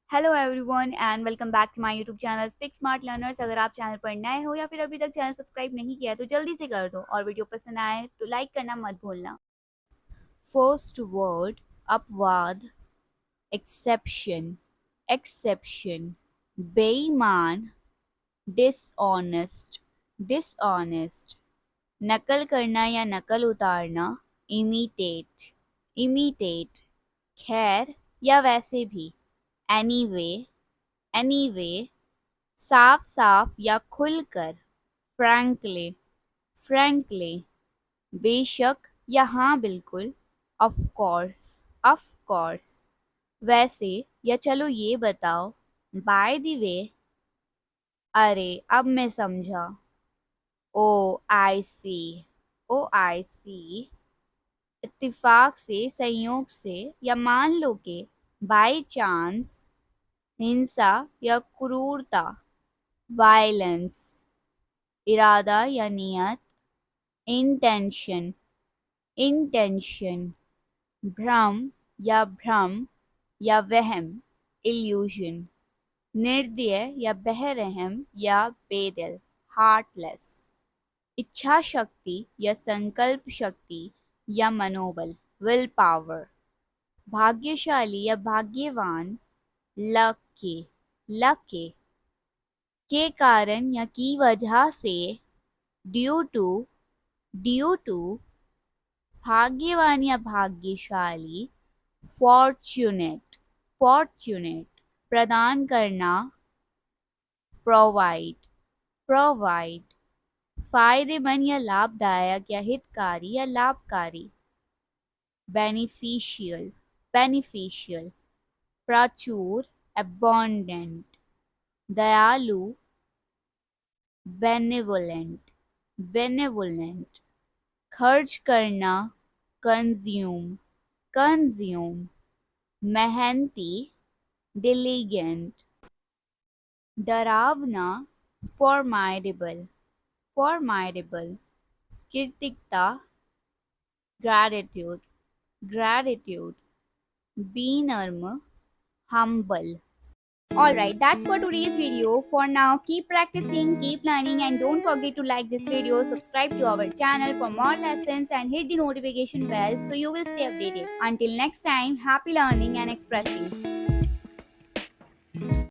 Hello everyone and welcome back to my YouTube channel speak smart learners. अगर आप channel पर नए हो या फिर अभी तक चैनल सब्सक्राइब नहीं किया है तो जल्दी से कर दो और वीडियो पसंद आए तो लाइक करना मत भूलना। फर्स्ट वर्ड अपवाद, एक्सेप्शन, एक्सेप्शन, बेईमान, डिसऑनेस्ट, डिसऑनेस्ट, नकल करना या नकल उतारना, इमिटेट, इमिटेट, खैर या वैसे भी, एनीवे, एनीवे, साफ साफ या खुलकर, फ्रैंकली, फ्रैंकली, बेशक या हाँ बिल्कुल, ऑफ कोर्स, ऑफ कोर्स, वैसे या चलो ये बताओ, बाय द वे, अरे अब मैं समझा, ओ आई सी, ओ आई सी, इत्तेफाक से, संयोग से या मान लो के, बाय चांस, हिंसा या क्रूरता, वायलेंस, इरादा या नियत, इंटेंशन, इंटेंशन, भ्रम या वहम, इल्यूजन, निर्दय या बहरहम या बेदिल, हार्टलेस, इच्छा शक्ति या संकल्प शक्ति या मनोबल, विल पावर, भाग्यशाली या भाग्यवान, लकी, लकी, के कारण या की वजह से, ड्यू टू, ड्यू टू, भाग्यवान या भाग्यशाली, फॉर्च्यूनेट, फॉर्च्यूनेट, प्रदान करना, प्रोवाइड, प्रोवाइड, फायदेमंद या लाभदायक या हितकारी या लाभकारी, बेनिफिशियल, बेनिफिशियल, प्रचुर, abundant, दयालु, benevolent, benevolent, खर्च करना, कंज्यूम, कंज्यूम, मेहनती, diligent, डरावना, formidable, formidable, कृतिकता, gratitude, gratitude, beनर्म, humble. Alright, that's for today's video. For now, keep practicing, keep learning, and don't forget to like this video, subscribe to our channel for more lessons, and hit the notification bell so you will stay updated. Until next time, happy learning and expressing.